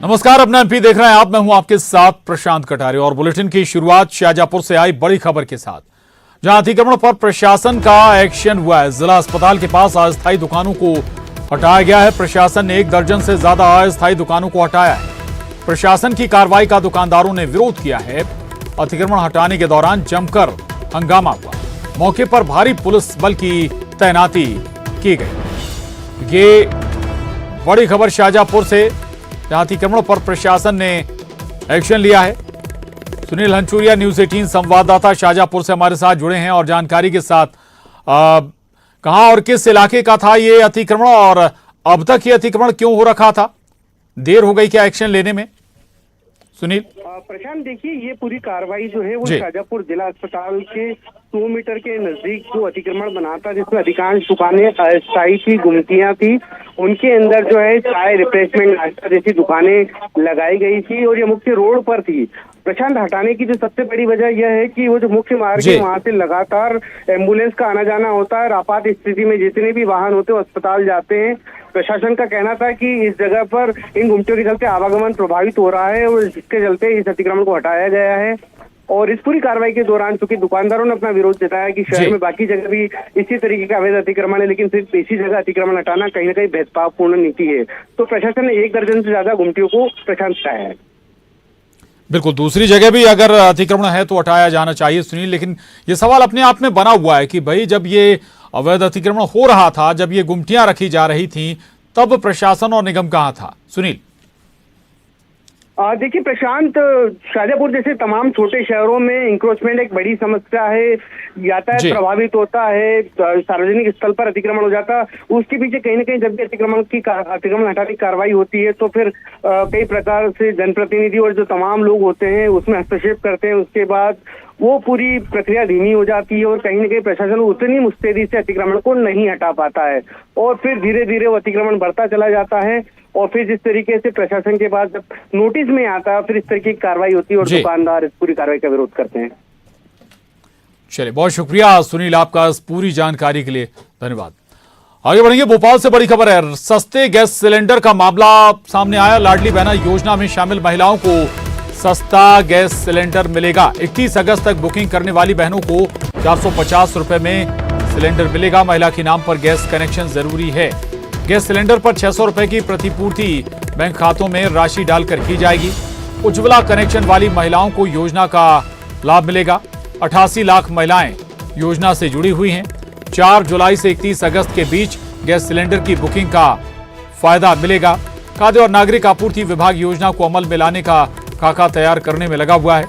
नमस्कार, अपना एमपी देख रहे हैं आप। मैं हूं आपके साथ प्रशांत कटारे और बुलेटिन की शुरुआत शाहजहांपुर से आई बड़ी खबर के साथ, जहां अतिक्रमण पर प्रशासन का एक्शन हुआ है। जिला अस्पताल के पास अस्थायी दुकानों को हटाया गया है। प्रशासन ने 1 दर्जन से ज्यादा अस्थायी दुकानों को हटाया है। प्रशासन की कार्रवाई का दुकानदारों ने विरोध किया है। अतिक्रमण हटाने के दौरान जमकर हंगामा हुआ। मौके पर भारी पुलिस बल की तैनाती की गई। ये बड़ी खबर शाहजहांपुर से, जहां अतिक्रमण पर प्रशासन ने एक्शन लिया है। सुनील हंचूरिया, न्यूज 18 संवाददाता शाहजहांपुर से हमारे साथ जुड़े हैं और जानकारी के साथ कहां और किस इलाके का था ये अतिक्रमण और अब तक ये अतिक्रमण क्यों हो रखा था? देर हो गई क्या एक्शन लेने में? सुनील। प्रशांत, देखिए, ये पूरी कार्रवाई जो है वो शाहजहांपुर जिला अस्पताल के 100 मीटर के नजदीक जो अतिक्रमण बना था, जिसमें अधिकांश दुकानें अस्थायी थी, गुमटियां थी, उनके अंदर जो है चाय, रिफ्रेशमेंट, नाश्ता जैसी दुकानें लगाई गई थी और ये मुख्य रोड पर थी। प्रशांत, हटाने की जो सबसे बड़ी वजह यह है कि वो जो मुख्य मार्ग है वहां से लगातार एम्बुलेंस का आना जाना होता है और आपात स्थिति में जितने भी वाहन होते हैं वो अस्पताल जाते हैं। प्रशासन का कहना था कि इस जगह पर इन गुमटियों के चलते आवागमन प्रभावित हो रहा है और जिसके चलते इस अतिक्रमण को हटाया गया है। और इस पूरी कार्रवाई के दौरान चूंकि दुकानदारों ने अपना विरोध जताया कि शहर में बाकी जगह भी इसी तरीके का अवैध अतिक्रमण है, लेकिन सिर्फ इसी जगह अतिक्रमण हटाना कहीं ना कहीं भेदभावपूर्ण नीति है, तो प्रशासन ने 1 दर्जन से ज्यादा गुमटियों को प्रशांत हटाया है। बिल्कुल, दूसरी जगह भी अगर अतिक्रमण है तो हटाया जाना चाहिए सुनील, लेकिन ये सवाल अपने आप में बना हुआ है कि भाई जब ये अवैध अतिक्रमण हो रहा था, जब ये गुमटियां रखी जा रही थी, तब प्रशासन और निगम कहां था? सुनील। देखिए प्रशांत, शाहजहांपुर जैसे तमाम छोटे शहरों में इंक्रोचमेंट एक बड़ी समस्या है। यातायात प्रभावित होता है, सार्वजनिक स्थल पर अतिक्रमण हो जाता है। उसके पीछे कहीं ना कहीं जब भी अतिक्रमण हटाने की कार्रवाई होती है तो फिर कई प्रकार से जनप्रतिनिधि और जो तमाम लोग होते हैं उसमें हस्तक्षेप करते हैं। उसके बाद वो पूरी प्रक्रिया धीमी हो जाती है और कहीं ना कहीं प्रशासन उतनी मुस्तैदी से अतिक्रमण को नहीं हटा पाता है और फिर धीरे धीरे वो अतिक्रमण बढ़ता चला जाता है और फिर जिस तरीके से प्रशासन के पास जब नोटिस में आता है फिर इस तरीके की कार्रवाई होती है और दुकानदार इस पूरी कार्रवाई का विरोध करते हैं। चलिए, बहुत शुक्रिया सुनील आपका इस पूरी जानकारी के लिए, धन्यवाद। आगे बढ़ेंगे। भोपाल से बड़ी खबर है। सस्ते गैस सिलेंडर का मामला सामने आया। लाडली बहना योजना में शामिल महिलाओं को सस्ता गैस सिलेंडर मिलेगा। 31 अगस्त तक बुकिंग करने वाली बहनों को 450 रुपए में सिलेंडर मिलेगा। महिला के नाम पर गैस कनेक्शन जरूरी है। गैस सिलेंडर पर 600 रुपए की प्रतिपूर्ति बैंक खातों में राशि डालकर की जाएगी। उज्ज्वला कनेक्शन वाली महिलाओं को योजना का लाभ मिलेगा। 88 लाख महिलाएं योजना से जुड़ी हुई हैं। 4 जुलाई से 31 अगस्त के बीच गैस सिलेंडर की बुकिंग का फायदा मिलेगा। खाद्य और नागरिक आपूर्ति विभाग योजना को अमल में लाने का खाका तैयार करने में लगा हुआ है।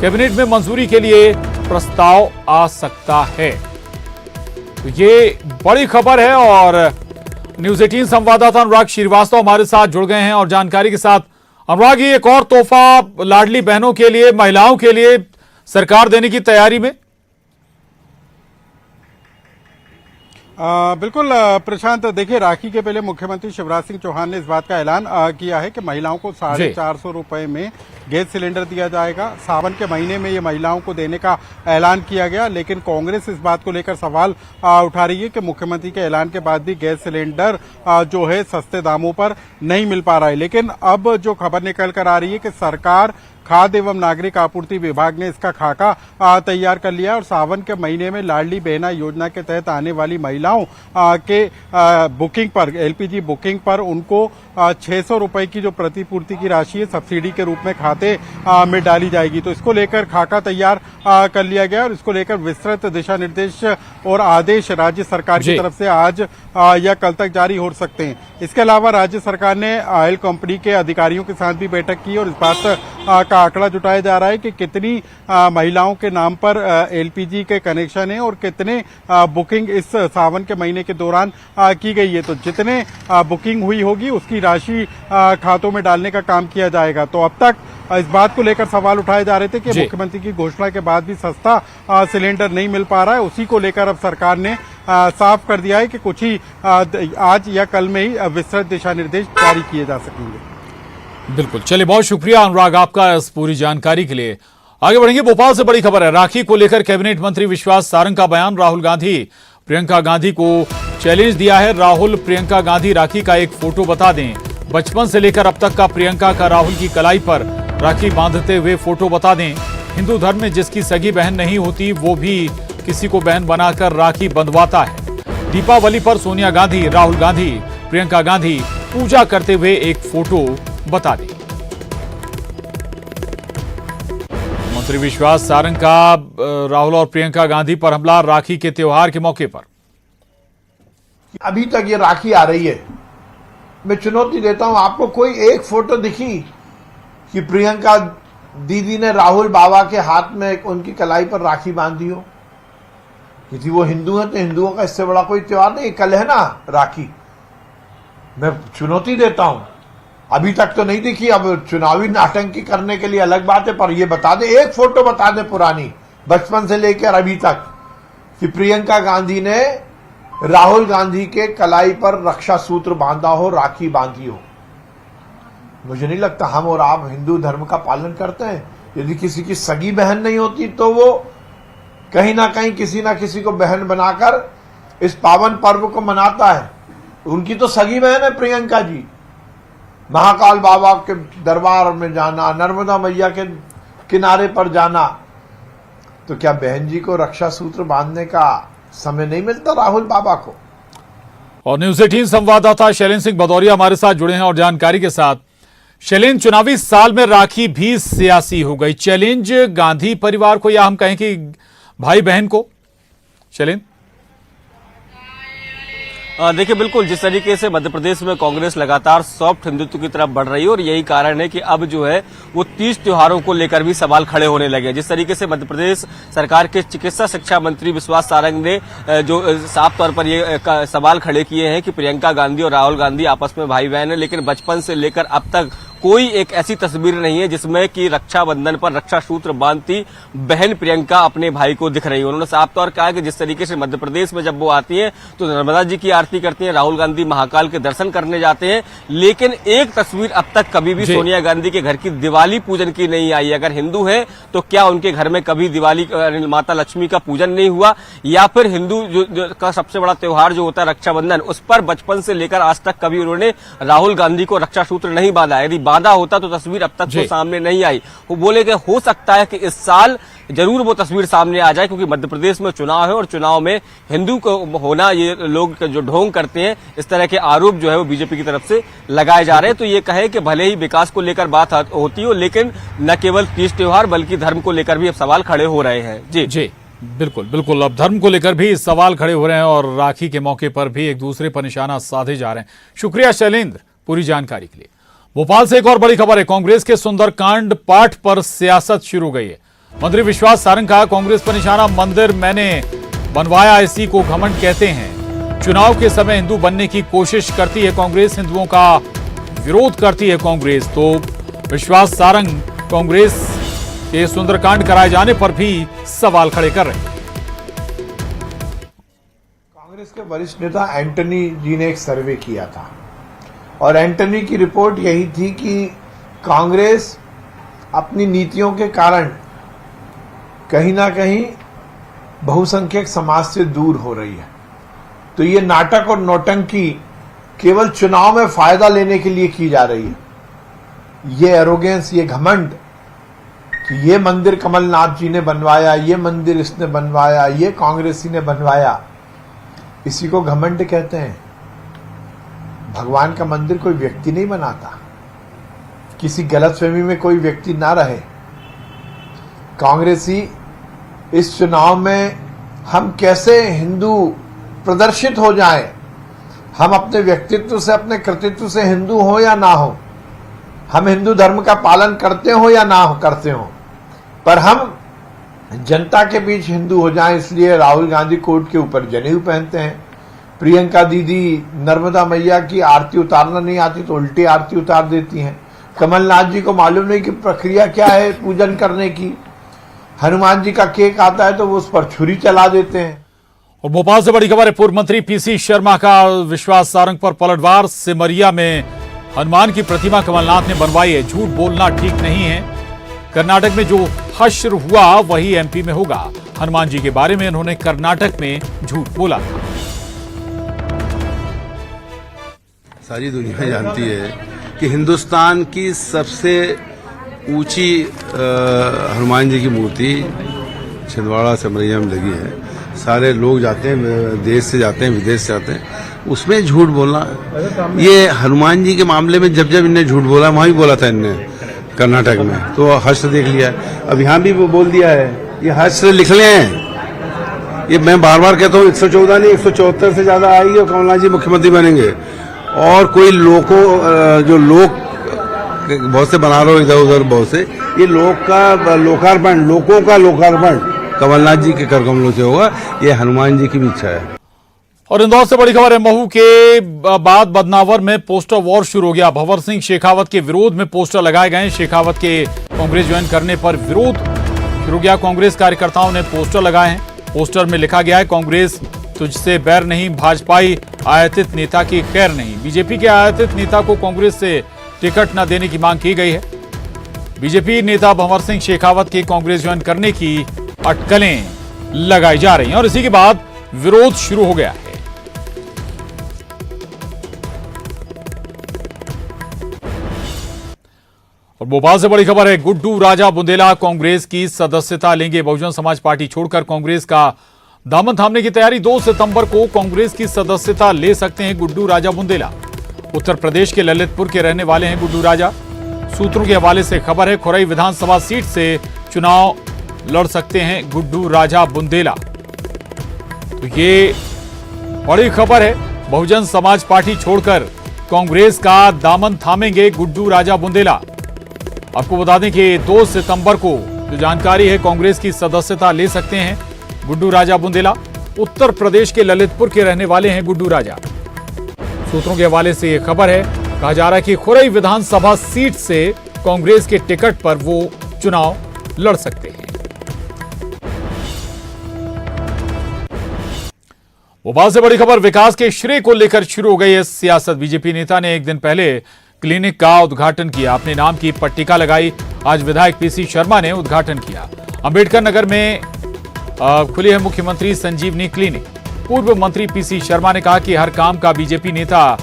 कैबिनेट में मंजूरी के लिए प्रस्ताव आ सकता है। तो ये बड़ी खबर है और न्यूज 18 संवाददाता अनुराग श्रीवास्तव हमारे साथ जुड़ गए हैं और जानकारी के साथ। अनुराग, ये एक और तोहफा लाडली बहनों के लिए, महिलाओं के लिए सरकार देने की तैयारी में? बिल्कुल प्रशांत, देखिए, राखी के पहले मुख्यमंत्री शिवराज सिंह चौहान ने इस बात का ऐलान किया है कि महिलाओं को 450 रुपए में गैस सिलेंडर दिया जाएगा। सावन के महीने में ये महिलाओं को देने का ऐलान किया गया, लेकिन कांग्रेस इस बात को लेकर सवाल उठा रही है कि मुख्यमंत्री के ऐलान के बाद भी गैस सिलेंडर जो है सस्ते दामों पर नहीं मिल पा रहा है। लेकिन अब जो खबर निकल कर आ रही है कि सरकार, खाद्य एवं नागरिक आपूर्ति विभाग ने इसका खाका तैयार कर लिया और सावन के महीने में लाडली बहना योजना के तहत आने वाली महिलाओं के बुकिंग पर, एलपीजी बुकिंग पर उनको 600 रुपए की जो प्रतिपूर्ति की राशि है सब्सिडी के रूप में खाते में डाली जाएगी। तो इसको लेकर खाका तैयार कर लिया गया और इसको लेकर विस्तृत दिशा निर्देश और आदेश राज्य सरकार की तरफ से आज या कल तक जारी हो सकते हैं। इसके अलावा राज्य सरकार ने ऑयल कंपनी के अधिकारियों के साथ भी बैठक की और इस बात का आंकड़ा जुटाया जा रहा है कि कितनी महिलाओं के नाम पर एलपीजी के कनेक्शन है और कितने बुकिंग इस सावन के महीने के दौरान की गई है। तो जितने बुकिंग हुई होगी उसकी राशि खातों में डालने का काम किया जाएगा। तो अब तक इस बात को लेकर सवाल उठाए जा रहे थे कि मुख्यमंत्री की घोषणा के बाद भी सस्ता सिलेंडर नहीं मिल पा रहा है। उसी को लेकर अब सरकार ने साफ कर दिया है कि कुछ ही आज या कल में ही विस्तृत दिशा निर्देश जारी किए जा सकेंगे। बिल्कुल, चलिए, बहुत शुक्रिया अनुराग आपका इस पूरी जानकारी के लिए। आगे बढ़ेंगे। भोपाल से बड़ी खबर है। राखी को लेकर कैबिनेट मंत्री विश्वास सारंग का बयान। राहुल गांधी प्रियंका गांधी को चैलेंज दिया है। राहुल, प्रियंका गांधी राखी का एक फोटो बता दें। बचपन से लेकर अब तक का प्रियंका का राहुल की कलाई पर राखी बांधते हुए फोटो बता दें। हिंदू धर्म में जिसकी सगी बहन नहीं होती वो भी किसी को बहन बनाकर राखी बंधवाता है। दीपावली पर सोनिया गांधी, राहुल गांधी, प्रियंका गांधी पूजा करते हुए एक फोटो बता दें। मंत्री विश्वास सारंग का राहुल और प्रियंका गांधी पर हमला राखी के त्योहार के मौके पर। अभी तक ये राखी आ रही है, मैं चुनौती देता हूं, आपको कोई एक फोटो दिखी कि प्रियंका दीदी ने राहुल बाबा के हाथ में उनकी कलाई पर राखी बांधी हो? यदि वो हिंदू है तो हिंदुओं का इससे बड़ा कोई त्योहार नहीं। कल है ना राखी, मैं चुनौती देता हूं, अभी तक तो नहीं दिखी। अब चुनावी नाटंकी करने के लिए अलग बात है, पर ये बता दे, एक फोटो बता दे पुरानी बचपन से लेकर अभी तक कि प्रियंका गांधी ने राहुल गांधी के कलाई पर रक्षा सूत्र बांधा हो, राखी बांधी हो। मुझे नहीं लगता हम और आप हिंदू धर्म का पालन करते हैं। यदि किसी की सगी बहन नहीं होती तो वो कहीं ना कहीं किसी ना किसी को बहन बनाकर इस पावन पर्व को मनाता है। उनकी तो सगी बहन है प्रियंका जी। महाकाल बाबा के दरबार में जाना, नर्मदा मैया के किनारे पर जाना, तो क्या बहन जी को रक्षा सूत्र बांधने का समय नहीं मिलता राहुल बाबा को? और न्यूज 18 संवाददाता शैलेंद्र सिंह भदौरिया हमारे साथ जुड़े हैं और जानकारी के साथ। शैलेंद्र, चुनावी साल में राखी भी सियासी हो गई। चैलेंज गांधी परिवार को या हम कहें कि भाई बहन को? शैलेंद्र, देखिए, बिल्कुल जिस तरीके से मध्य प्रदेश में कांग्रेस लगातार सॉफ्ट हिंदुत्व की तरफ बढ़ रही है और यही कारण है कि अब जो है वो 30 त्योहारों को लेकर भी सवाल खड़े होने लगे। जिस तरीके से मध्य प्रदेश सरकार के चिकित्सा शिक्षा मंत्री विश्वास सारंग ने जो साफ तौर पर ये सवाल खड़े किए हैं कि प्रियंका गांधी और राहुल गांधी आपस में भाई बहन है, लेकिन बचपन से लेकर अब तक कोई एक ऐसी तस्वीर नहीं है जिसमें कि रक्षाबंधन पर रक्षा सूत्र बांधती बहन प्रियंका अपने भाई को दिख रही है। उन्होंने साफ तौर कहा कि जिस तरीके से मध्य प्रदेश में जब वो आती हैं तो नर्मदा जी की आरती करती हैं, राहुल गांधी महाकाल के दर्शन करने जाते हैं, लेकिन एक तस्वीर अब तक कभी भी सोनिया गांधी के घर की दिवाली पूजन की नहीं आई। अगर हिंदू है तो क्या उनके घर में कभी दिवाली माता लक्ष्मी का पूजन नहीं हुआ, या फिर हिंदू का सबसे बड़ा त्योहार जो होता है रक्षाबंधन, उस पर बचपन से लेकर आज तक कभी उन्होंने राहुल गांधी को रक्षा सूत्र नहीं बांधा। यदि बांधा होता तो तस्वीर अब तक तो सामने नहीं आई। वो बोले कि हो सकता है कि इस साल जरूर वो तस्वीर सामने आ जाए, क्योंकि मध्य प्रदेश में चुनाव है और चुनाव में हिंदू को होना, ये लोग जो ढोंग करते हैं, इस तरह के आरोप जो है वो बीजेपी की तरफ से लगाए जा रहे हैं। तो ये कहे कि भले ही विकास को लेकर बात होती हो, लेकिन न केवल तीज त्योहार बल्कि धर्म को लेकर भी अब सवाल खड़े हो रहे हैं। जी जी, बिल्कुल बिल्कुल, अब धर्म को लेकर भी सवाल खड़े हो रहे हैं और राखी के मौके पर भी एक दूसरे पर निशाना साधे जा रहे हैं। शुक्रिया शैलेंद्र पूरी जानकारी के लिए। भोपाल से एक और बड़ी खबर है। कांग्रेस के सुंदरकांड पाठ पर सियासत शुरू हो गई है। मंत्री विश्वास सारंग का कांग्रेस पर निशाना, मंदिर मैंने बनवाया इसी को घमंड कहते हैं। चुनाव के समय हिंदू बनने की कोशिश करती है कांग्रेस, हिंदुओं का विरोध करती है कांग्रेस। तो विश्वास सारंग कांग्रेस के सुंदरकांड कराए जाने पर भी सवाल खड़े कर रहे हैं। कांग्रेस के वरिष्ठ नेता एंटनी जी ने एक सर्वे किया था और एंटनी की रिपोर्ट यही थी कि कांग्रेस अपनी नीतियों के कारण कहीं ना कहीं बहुसंख्यक समाज से दूर हो रही है। तो ये नाटक और नौटंकी केवल चुनाव में फायदा लेने के लिए की जा रही है। ये एरोगेंस, ये घमंड कि ये मंदिर कमलनाथ जी ने बनवाया, ये मंदिर इसने बनवाया, ये कांग्रेसी ने बनवाया, इसी को घमंड कहते हैं। भगवान का मंदिर कोई व्यक्ति नहीं बनाता, किसी गलतफहमी में कोई व्यक्ति ना रहे। कांग्रेसी इस चुनाव में हम कैसे हिंदू प्रदर्शित हो जाएं, हम अपने व्यक्तित्व से, अपने कृतित्व से हिंदू हो या ना हो, हम हिंदू धर्म का पालन करते हो या ना हो करते हो, पर हम जनता के बीच हिंदू हो जाएं, इसलिए राहुल गांधी कोर्ट के ऊपर जनेऊ पहनते हैं। प्रियंका दीदी नर्मदा मैया की आरती उतारना नहीं आती तो उल्टी आरती उतार देती हैं। कमलनाथ जी को मालूम नहीं कि प्रक्रिया क्या है पूजन करने की। हनुमान जी का केक आता है तो वो उस पर छुरी चला देते हैं। और भोपाल से बड़ी खबर है। पूर्व मंत्री पीसी शर्मा का विश्वास सारंग पर पलटवार। सिमरिया में हनुमान की प्रतिमा कमलनाथ ने बनवाई है, झूठ बोलना ठीक नहीं है। कर्नाटक में जो हश्र हुआ वही एमपी में होगा। हनुमान जी के बारे में उन्होंने कर्नाटक में झूठ बोला था। सारी दुनिया जानती है कि हिंदुस्तान की सबसे ऊंची हनुमान जी की मूर्ति छिंदवाड़ा सिमरिया में लगी है। सारे लोग जाते हैं, देश से जाते हैं, विदेश से आते हैं, उसमें झूठ बोलना। ये हनुमान जी के मामले में जब जब इनने झूठ बोला, वहां भी बोला था इनने कर्नाटक में, तो हर्ष देख लिया। अब यहाँ भी वो बोल दिया है, ये हर्ष लिख ले हैं। ये मैं बार बार कहता हूँ 114 नहीं 174 से ज्यादा आएगी और कमलनाथ जी मुख्यमंत्री बनेंगे। और कोई जो लोग बहुत से बना रहे हो इधर उधर, बहुत से, ये लोगों का लोकार्पण कमलनाथ जी के करकमलों से होगा। ये हनुमान जी की भी इच्छा है। और इंदौर से बड़ी खबर है, महू के बाद बदनावर में पोस्टर वॉर शुरू हो गया। भंवर सिंह शेखावत के विरोध में पोस्टर लगाए गए। शेखावत के कांग्रेस ज्वाइन करने पर विरोध शुरू किया। कांग्रेस कार्यकर्ताओं ने पोस्टर लगाए हैं। पोस्टर में लिखा गया है, कांग्रेस तुझसे बैर नहीं, भाजपाई आयातित नेता की खैर नहीं। बीजेपी के आयातित नेता को कांग्रेस से टिकट न देने की मांग की गई है। बीजेपी नेता भंवर सिंह शेखावत के कांग्रेस ज्वाइन करने की अटकलें लगाई जा रही हैं और इसी के बाद विरोध शुरू हो गया है। और भोपाल से बड़ी खबर है, गुड्डू राजा बुंदेला कांग्रेस की सदस्यता लेंगे। बहुजन समाज पार्टी छोड़कर कांग्रेस का दामन थामने की तैयारी। 2 सितंबर को कांग्रेस की सदस्यता ले सकते हैं गुड्डू राजा बुंदेला। उत्तर प्रदेश के ललितपुर के रहने वाले हैं गुड्डू राजा। सूत्रों के हवाले से खबर है, खुरई विधानसभा सीट से चुनाव लड़ सकते हैं गुड्डू राजा बुंदेला। तो ये बड़ी खबर है, बहुजन समाज पार्टी छोड़कर कांग्रेस का दामन थामेंगे गुड्डू राजा बुंदेला। आपको बता दें कि 2 सितंबर को जो जानकारी है, कांग्रेस की सदस्यता ले सकते हैं गुड्डू राजा बुंदेला। उत्तर प्रदेश के ललितपुर के रहने वाले हैं गुड्डू राजा। सूत्रों के हवाले से यह खबर है, कहा जा रहा है कि खुरई विधानसभा सीट से कांग्रेस के टिकट पर वो चुनाव लड़ सकते हैं। भोपाल से बड़ी खबर, विकास के श्रेय को लेकर शुरू हो गई है सियासत। बीजेपी नेता ने एक दिन पहले क्लिनिक का उद्घाटन किया, अपने नाम की पट्टिका लगाई। आज विधायक पीसी शर्मा ने उद्घाटन किया। अंबेडकर नगर में खुली है मुख्यमंत्री संजीवनी क्लिनिक। पूर्व मंत्री पीसी शर्मा ने कहा कि हर काम का बीजेपी नेता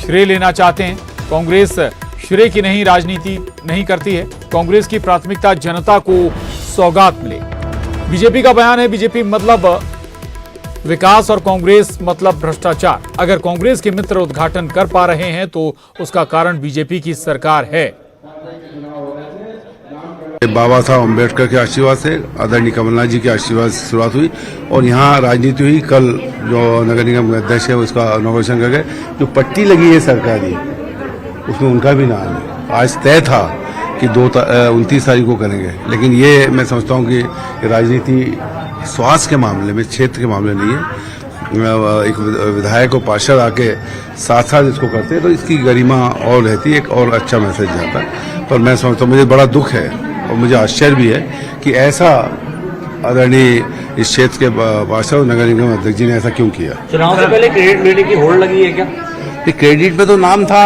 श्रेय लेना चाहते हैं। कांग्रेस श्रेय की नहीं, राजनीति नहीं करती है। कांग्रेस की प्राथमिकता जनता को सौगात मिले। बीजेपी का बयान है, बीजेपी मतलब विकास और कांग्रेस मतलब भ्रष्टाचार। अगर कांग्रेस के मित्र उद्घाटन कर पा रहे हैं तो उसका कारण बीजेपी की सरकार है। बाबा साहब अम्बेडकर के आशीर्वाद से, आदरणीय कमलनाथ जी के आशीर्वाद से शुरुआत हुई और यहाँ राजनीति हुई। कल जो नगर निगम अध्यक्ष है उसका इनॉग्रेशन कर गए। जो पट्टी लगी है सरकारी, उसमें उनका भी नाम है। आज तय था कि 29 तारीख को करेंगे, लेकिन ये मैं समझता हूँ कि राजनीति स्वास्थ्य के मामले में, क्षेत्र के मामले नहीं है। एक विधायक और पार्षद आके साथ साथ इसको करते हैं तो इसकी गरिमा और रहती है, एक और अच्छा मैसेज जाता है। पर मैं समझता हूँ, मुझे बड़ा दुख है और मुझे आश्चर्य भी है कि ऐसा आदरणीय इस क्षेत्र के पार्षद और नगर निगम अध्यक्ष जी ने ऐसा क्यों किया। चुनाव से पहले क्रेडिट लेने की होड़ लगी है क्या? क्रेडिट पे तो नाम था,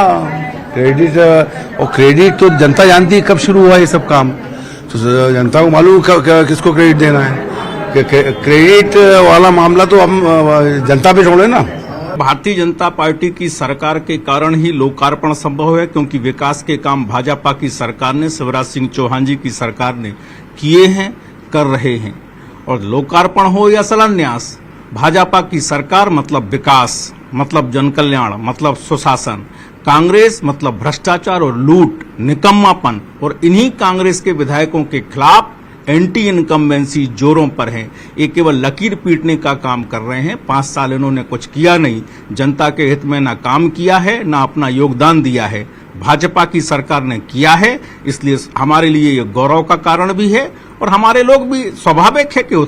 क्रेडिट और क्रेडिट तो जनता जानती है कब शुरू हुआ ये सब काम। तो जनता को मालूम किसको क्रेडिट देना है। क्रेडिट वाला मामला तो हम जनता पे छोड़े ना। भारतीय जनता पार्टी की सरकार के कारण ही लोकार्पण संभव है, क्योंकि विकास के काम भाजपा की सरकार ने, शिवराज सिंह चौहान जी की सरकार ने किए हैं, कर रहे हैं। और लोकार्पण हो या शिलान्यास, भाजपा की सरकार मतलब विकास, मतलब जनकल्याण, मतलब सुशासन। कांग्रेस मतलब भ्रष्टाचार और लूट, निकम्मापन। और इन्हीं कांग्रेस के विधायकों के खिलाफ एंटी इनकम्बेंसी जोरों पर है। ये केवल लकीर पीटने का काम कर रहे हैं। 5 साल इन्होंने कुछ किया नहीं, जनता के हित में ना काम किया है, ना अपना योगदान दिया है। भाजपा की सरकार ने किया है, इसलिए हमारे लिए ये गौरव का कारण भी है और हमारे लोग भी स्वाभाविक है कि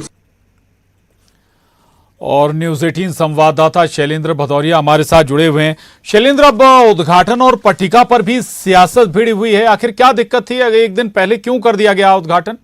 और न्यूज 18 संवाददाता शैलेंद्र भदौरिया हमारे साथ जुड़े हुए हैं। शैलेंद्र, अब उद्घाटन और पट्टिका पर भी सियासत भिड़ी हुई है, आखिर क्या दिक्कत थी? एक दिन पहले क्यों कर दिया गया उद्घाटन?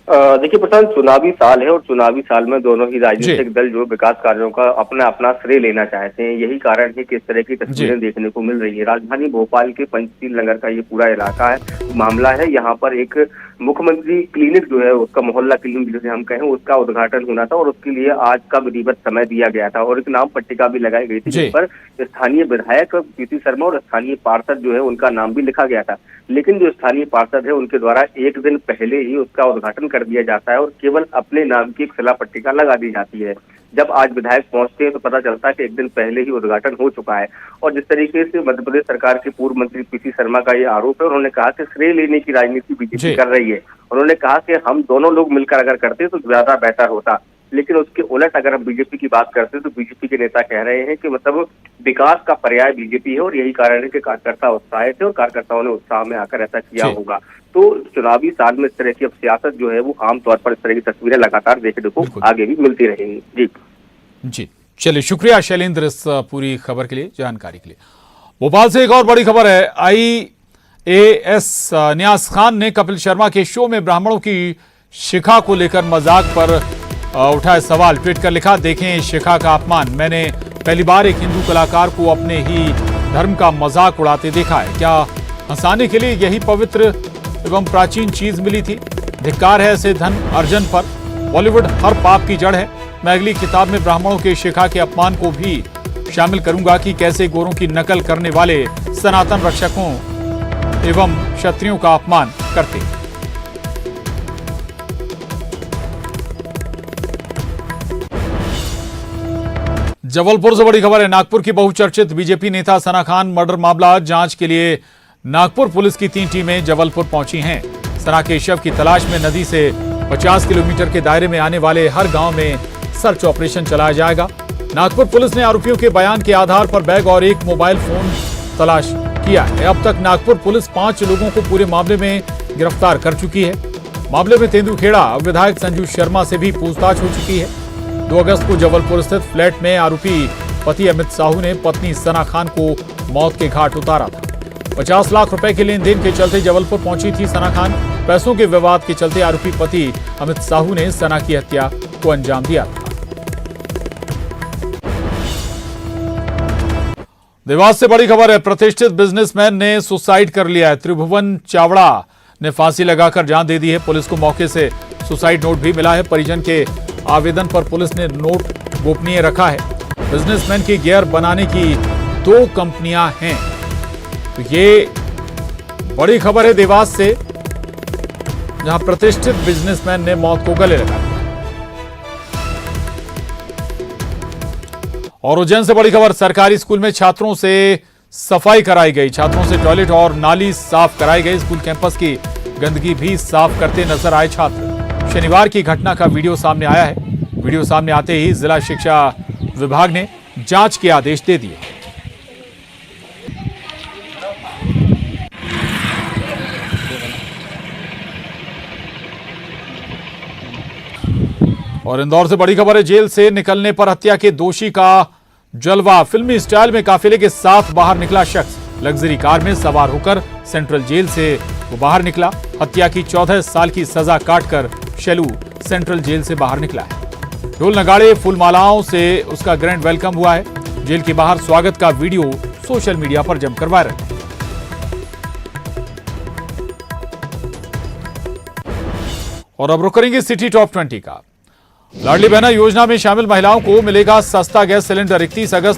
देखिए प्रशांत, चुनावी साल है और चुनावी साल में दोनों ही राजनीतिक दल जो विकास कार्यों का अपना अपना श्रेय लेना चाहते हैं। यही कारण है कि इस तरह की तस्वीरें देखने को मिल रही है। राजधानी भोपाल के पंचशील नगर का ये पूरा इलाका है, मामला है। यहाँ पर एक मुख्यमंत्री क्लिनिक जो है उसका मोहल्ला क्लिनिक जिसे हम कहें उसका उद्घाटन होना था और उसके लिए आज का विधिवत समय दिया गया था और एक नाम पट्टिका भी लगाई गई थी जिस पर स्थानीय विधायक पीसी शर्मा और स्थानीय पार्षद जो है उनका नाम भी लिखा गया था। लेकिन जो स्थानीय पार्षद है उनके द्वारा एक दिन पहले ही उसका उद्घाटन कर दिया जाता है और केवल अपने नाम की एक शिला पट्टिका लगा दी जाती है। जब आज विधायक पहुंचते हैं तो पता चलता है कि एक दिन पहले ही उद्घाटन हो चुका है। और जिस तरीके से मध्य प्रदेश सरकार के पूर्व मंत्री पीसी शर्मा का ये आरोप है, उन्होंने कहा कि श्रेय लेने की राजनीति बीजेपी कर रही है। उन्होंने कहा कि हम दोनों लोग मिलकर अगर करते तो ज्यादा बेहतर होता, लेकिन उसके उलट अगर हम बीजेपी की बात करते हैं तो बीजेपी के नेता कह रहे हैं कि मतलब विकास का पर्याय बीजेपी है और यही कारण है कि कार्यकर्ता उत्साहित थे और कार्यकर्ताओं ने उत्साह में आकर ऐसा किया होगा। तो चुनावी साल में इस तरह की अब सियासत जो है वो आमतौर पर इस तरह की तस्वीरें लगातार देखने को आगे भी मिलती रहेंगी। जी चलिए, शुक्रिया शैलेंद्र इस पूरी खबर के लिए, जानकारी के लिए। भोपाल से एक और बड़ी खबर है। IAS न्यास खान ने कपिल शर्मा के शो में ब्राह्मणों की शिखा को लेकर मजाक पर उठाए सवाल। ट्वीट कर लिखा, देखें शिखा का अपमान, मैंने पहली बार एक हिंदू कलाकार को अपने ही धर्म का मजाक उड़ाते देखा है। क्या हंसाने के लिए यही पवित्र एवं प्राचीन चीज मिली थी? धिक्कार है ऐसे धन अर्जन पर। बॉलीवुड हर पाप की जड़ है। मैं अगली किताब में ब्राह्मणों के शिखा के अपमान को भी शामिल करूंगा कि कैसे गोरों की नकल करने वाले सनातन रक्षकों एवं क्षत्रियों का अपमान करते। जबलपुर से बड़ी खबर है। नागपुर की बहुचर्चित बीजेपी नेता सना खान मर्डर मामला जांच के लिए नागपुर पुलिस की 3 टीमें जबलपुर पहुंची हैं। सना के शव की तलाश में नदी से 50 किलोमीटर के दायरे में आने वाले हर गांव में सर्च ऑपरेशन चलाया जाएगा। नागपुर पुलिस ने आरोपियों के बयान के आधार पर बैग और एक मोबाइल फोन तलाश किया है। अब तक नागपुर पुलिस 5 लोगों को पूरे मामले में गिरफ्तार कर चुकी है। मामले में तेंदुखेड़ा विधायक संजू शर्मा से भी पूछताछ हो चुकी है। 2 अगस्त को जबलपुर स्थित फ्लैट में आरोपी पति अमित साहू ने पत्नी सना खान को मौत के घाट उतारा था। 50 लाख रुपए के लेन-देन के चलते जबलपुर पहुंची थी सना खान। पैसों के विवाद के चलते आरोपी पति अमित साहू ने सना की हत्या को अंजाम दिया था। देवास से बड़ी खबर है। प्रतिष्ठित बिजनेसमैन ने सुसाइड कर लिया है। त्रिभुवन चावड़ा ने फांसी लगाकर जान दे दी है। पुलिस को मौके से सुसाइड नोट भी मिला है। परिजन के आवेदन पर पुलिस ने नोट गोपनीय रखा है। बिजनेसमैन की गियर बनाने की 2 कंपनियां हैं। तो ये बड़ी खबर है देवास से, जहां प्रतिष्ठित बिजनेसमैन ने मौत को गले लगा दिया। और उज्जैन से बड़ी खबर, सरकारी स्कूल में छात्रों से सफाई कराई गई। छात्रों से टॉयलेट और नाली साफ कराई गई। स्कूल कैंपस की गंदगी भी साफ करते नजर आए छात्र। शनिवार की घटना का वीडियो सामने आया है। वीडियो सामने आते ही जिला शिक्षा विभाग ने जांच के आदेश दे दिए। और इंदौर से बड़ी खबर है। जेल से निकलने पर हत्या के दोषी का जलवा। फिल्मी स्टाइल में काफिले के साथ बाहर निकला शख्स। लग्जरी कार में सवार होकर सेंट्रल जेल से वो बाहर निकला। हत्या की 14 साल की सजा काटकर शैलू सेंट्रल जेल से बाहर निकला है। ढोल नगाड़े फूलमालाओं से उसका ग्रैंड वेलकम हुआ है। जेल के बाहर स्वागत का वीडियो सोशल मीडिया पर जमकर वायरल है। और अब रुक करेंगे सिटी टॉप 20 का। लाडली बहना योजना में शामिल महिलाओं को मिलेगा सस्ता गैस सिलेंडर। 31 अगस्त